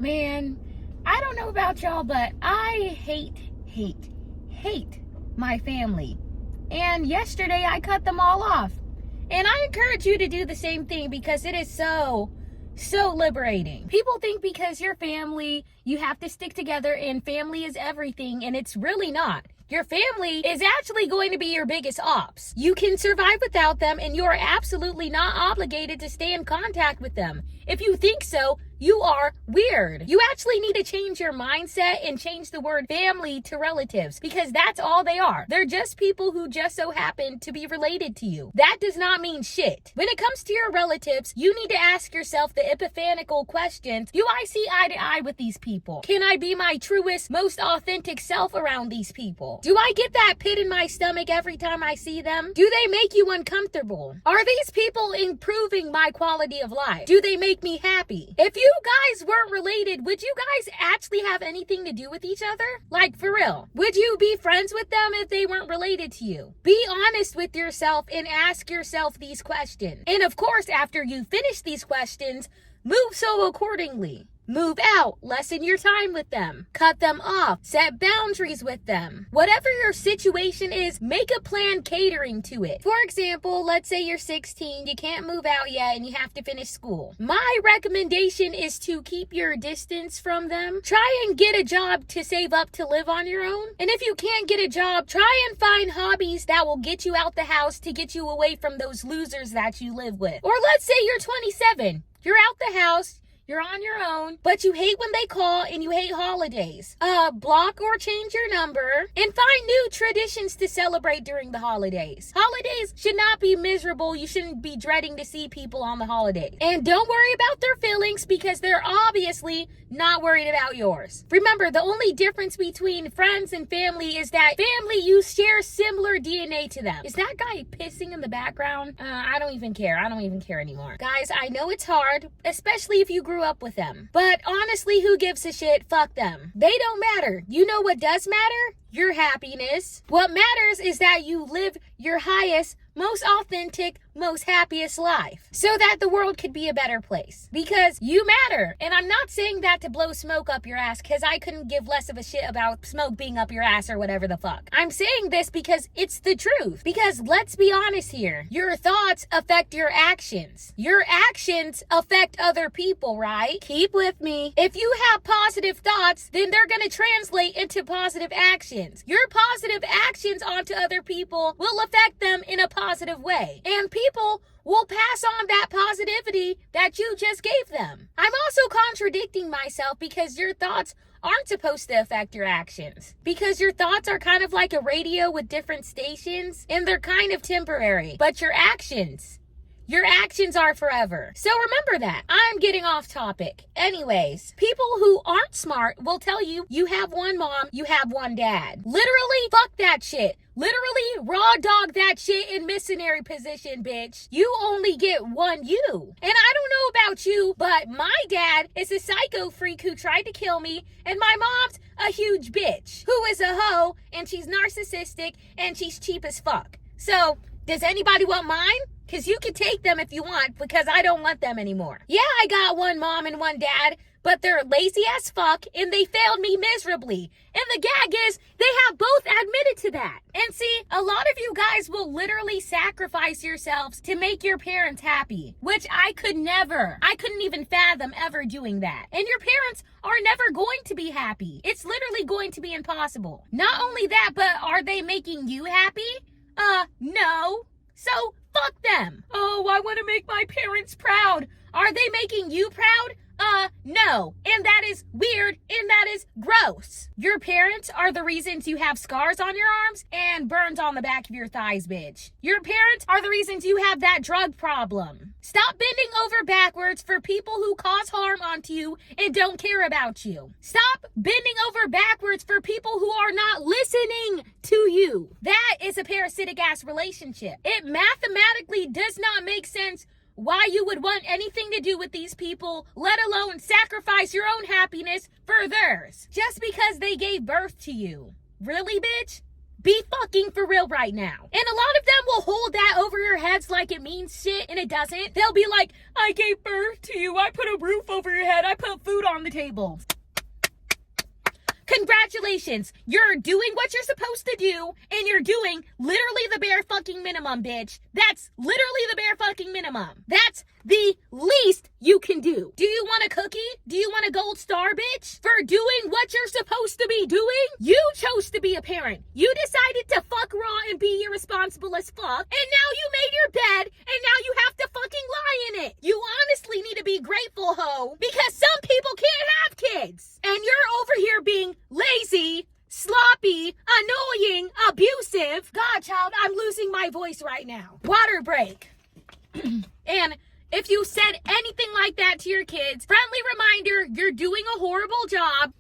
Man, I don't know about y'all, but I hate my family. And yesterday I cut them all off. And I encourage you to do the same thing because it is so liberating. People think because you're family, you have to stick together and family is everything, and it's really not. Your family is actually going to be your biggest ops. You can survive without them, and you are absolutely not obligated to stay in contact with them. If you think so, you are weird. You actually need to change your mindset and change the word family to relatives, because that's all they are. They're just people who just so happen to be related to you. That does not mean shit. When it comes to your relatives, you need to ask yourself the epiphanical questions. Do I see eye to eye with these people? Can I be my truest, most authentic self around these people? Do I get that pit in my stomach every time I see them? Do they make you uncomfortable? Are these people improving my quality of life? Do they make me happy? If you guys weren't related, would you guys actually have anything to do with each other? Like, for real. Would you be friends with them if they weren't related to you? Be honest with yourself and ask yourself these questions. And of course, after you finish these questions, move so accordingly. Move out, lessen your time with them, cut them off, set boundaries with them. Whatever your situation is, make a plan catering to it. For example, let's say you're 16, you can't move out yet, and you have to finish school. My recommendation is to keep your distance from them. Try and get a job to save up to live on your own. And if you can't get a job, try and find hobbies that will get you out the house to get you away from those losers that you live with. Or let's say you're 27, you're out the house, you're on your own, but you hate when they call and you hate holidays. Block or change your number and find new traditions to celebrate during the holidays. Holidays should not be miserable. You shouldn't be dreading to see people on the holidays. And don't worry about their feelings because they're obviously not worried about yours. Remember, the only difference between friends and family is that family, you share similar DNA to them. Is that guy pissing in the background? I don't even care. I don't even care anymore. Guys, I know it's hard, especially if you grew up with them. But honestly, who gives a shit? Fuck them. They don't matter. You know what does matter? Your happiness. What matters is that you live your highest, most authentic, most happiest life so that the world could be a better place because you matter. And I'm not saying that to blow smoke up your ass because I couldn't give less of a shit about smoke being up your ass or whatever the fuck. I'm saying this because it's the truth. Because let's be honest here. Your thoughts affect your actions. Your actions affect other people, right? Keep with me. If you have positive thoughts, then they're going to translate into positive actions. Your positive actions onto other people will affect them in a positive way. And people will pass on that positivity that you just gave them. I'm also contradicting myself because your thoughts aren't supposed to affect your actions. Because your thoughts are kind of like a radio with different stations and they're kind of temporary. But your actions are forever. So remember that. I'm getting off topic. Anyways, people who aren't smart will tell you you have one mom, you have one dad. Literally, fuck that shit. Literally raw dog that shit in missionary position, bitch. You only get one you. And I don't know about you, but my dad is a psycho freak who tried to kill me, and my mom's a huge bitch who is a hoe, and she's narcissistic, and she's cheap as fuck. So, does anybody want mine? Because you can take them if you want, because I don't want them anymore. Yeah, I got one mom and one dad, but they're lazy as fuck, and they failed me miserably. And the gag is, they have both admitted to that. And see, a lot of you guys will literally sacrifice yourselves to make your parents happy, which I could never. I couldn't even fathom ever doing that. And your parents are never going to be happy. It's literally going to be impossible. Not only that, but are they making you happy? No. So, fuck them. Oh, I want to make my parents proud. Are they making you proud? No. And that is weird and that is gross. Your parents are the reasons you have scars on your arms and burns on the back of your thighs, bitch. Your parents are the reasons you have that drug problem. Stop bending over backwards for people who cause harm onto you and don't care about you. Stop bending over backwards for people who are not listening to you. That is a parasitic ass relationship. It mathematically does not make sense why you would want anything to do with these people, let alone sacrifice your own happiness for theirs, just because they gave birth to you. Really, bitch? Be fucking for real right now. And a lot of them will hold that over your heads like it means shit, and it doesn't. They'll be like, I gave birth to you. I put a roof over your head. I put food on the table. Congratulations. You're doing what you're supposed to do, and you're doing literally the bare fucking minimum, bitch. That's literally the bare fucking minimum. That's the least you can do. Do you want a cookie? Do you want a gold star, bitch? For doing what you're supposed to be doing? You chose to be a parent. You decided to fuck raw and be irresponsible as fuck, and now you made your bed, and now you have to fucking lie in it. You honestly need to be grateful, ho, because some people can't have kids, and you're over here being lazy, sloppy, annoying, abusive. God, child, I'm losing my voice right now. Water break. And if you said anything like that to your kids, friendly reminder, you're doing a horrible job,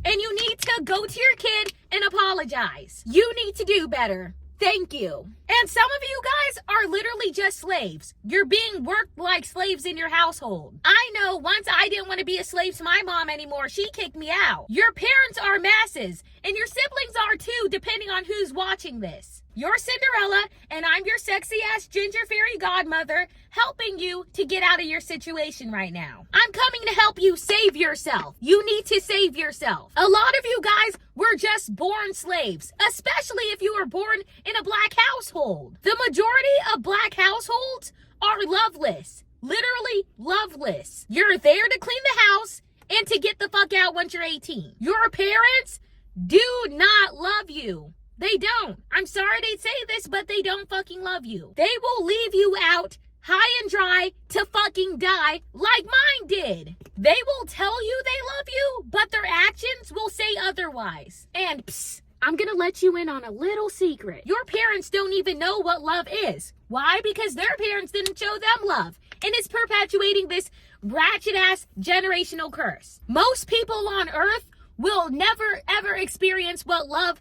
and you need to go to your kid and apologize. You need to do better. Thank you. And some of you guys are literally just slaves. You're being worked like slaves in your household. I know once I didn't want to be a slave to my mom anymore, she kicked me out. Your parents are masses, and your siblings are too, depending on who's watching this. You're Cinderella, and I'm your sexy-ass ginger fairy godmother helping you to get out of your situation right now. I'm coming to help you save yourself. You need to save yourself. A lot of you guys were just born slaves, especially if you were born in a black household. The majority of black households are loveless. Literally loveless. You're there to clean the house and to get the fuck out once you're 18. Your parents do not love you. They don't. I'm sorry to say this, but they don't fucking love you. They will leave you out high and dry to fucking die like mine did. They will tell you they love you, but their actions will say otherwise. And psst, I'm gonna let you in on a little secret. Your parents don't even know what love is. Why? Because their parents didn't show them love. And it's perpetuating this ratchet-ass generational curse. Most people on earth will never ever experience what love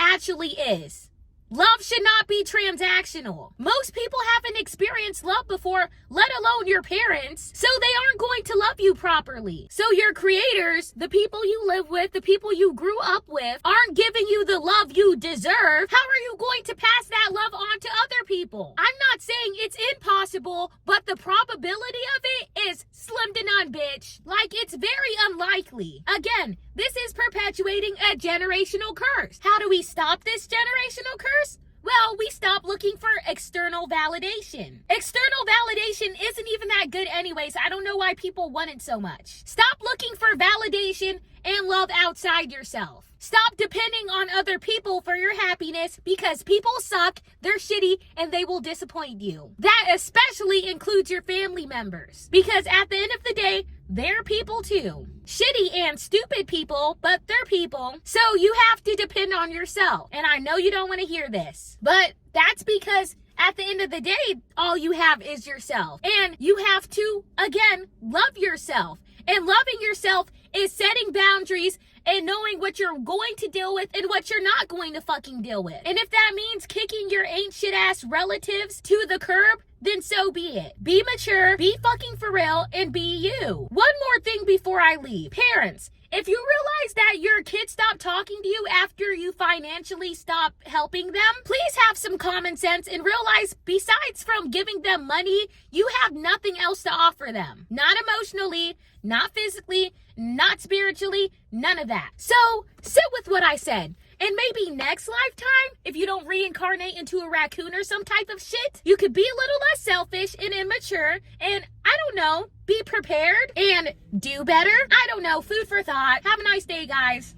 actually is. Love should not be transactional. Most people haven't experienced love before, let alone your parents, so they aren't going to love you properly. So your creators, the people you live with, the people you grew up with, aren't giving you the love you deserve. How are you going to pass that love on to other people? I'm not saying it's impossible, but the probability of it is slim to none, bitch. Like, it's very unlikely. Again, this is perpetuating a generational curse. How do we stop this generational curse? Well, we stop looking for external validation. External validation isn't even that good anyways. I don't know why people want it so much. Stop looking for validation and love outside yourself. Stop depending on other people for your happiness, because people suck, they're shitty, and they will disappoint you. That especially includes your family members, because at the end of the day, they're people too. Shitty and stupid people, but they're people. So you have to depend on yourself. And I know you don't want to hear this, but that's because at the end of the day, all you have is yourself. And you have to, again, love yourself. And loving yourself is setting boundaries and knowing what you're going to deal with and what you're not going to fucking deal with. And if that means kicking your ain't shit ass relatives to the curb, then so be it. Be mature, be fucking for real, and be you. One more thing before I leave. Parents, if you realize that your kids stop talking to you after you financially stop helping them, please have some common sense and realize besides from giving them money, you have nothing else to offer them. Not emotionally, not physically, not spiritually, none of that. So sit with what I said. And maybe next lifetime, if you don't reincarnate into a raccoon or some type of shit, you could be a little less selfish and immature and, I don't know, be prepared and do better. I don't know. Food for thought. Have a nice day, guys.